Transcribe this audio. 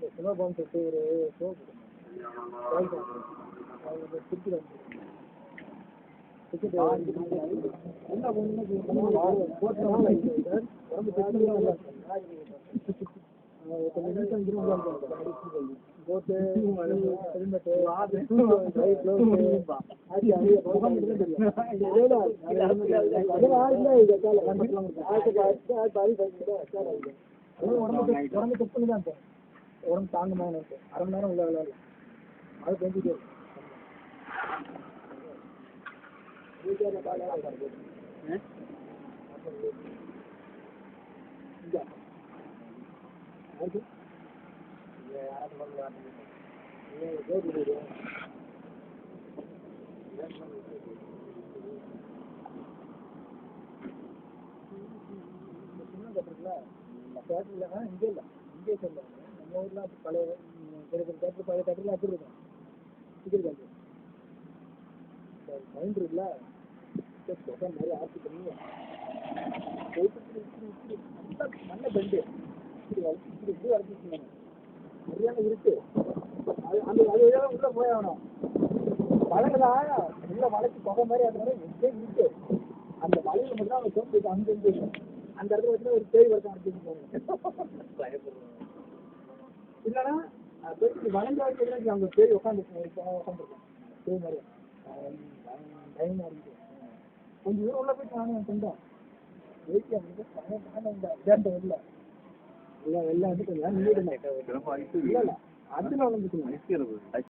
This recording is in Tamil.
சிவபாம் சொல்லிட்டு ஒரு ஷோ டிக்கெட் என்ன போட்டு ஹெல்மெட்டு உடம்பு செக் பண்ணி தான் உடம்பு தாங்குமா அரை மணி நேரம் உள்ள விளையாடல அது தெரிஞ்சுட்டே தேட்டர்ல இங்கே இல்லை இங்கே சொல்ல நம்ம ஊர்லாம் பழைய பெரிய பெரிய தேட்டர் பழைய தேட்டர்லாம் எப்படி இருக்கும் டிக்கெட் காசு மைண்ட் இருக்குல்ல நிறைய ஆட்சி பண்ணி நல்ல பெண்டு இப்படி வளர்த்துருந்தாங்க சரியான இருக்கு அது அந்த அது வழியாக உள்ள போய் ஆகணும் வளர்ந்தா உள்ள வளைச்சி புகை மாதிரி அதனால எங்கே இருக்கு அந்த வலையில மட்டும் தான் அவங்க தோற்று அங்கே அந்த இடத்துல வச்சு ஒரு பேய் வருஷம் அடிச்சுட்டு போவாங்க இல்லைன்னா வளைஞ்ச வரைக்கும் அவங்க பேய் உட்காந்துருக்கோம் பேய் மாதிரி பயமா இருக்கு கொஞ்சம் தூரம் உள்ள போயிட்டு வாங்க சொந்தம் வெயிட் இல்லை இல்லை வெளில வந்து கொஞ்சம் இல்லை இல்லை அதில் வந்துட்டு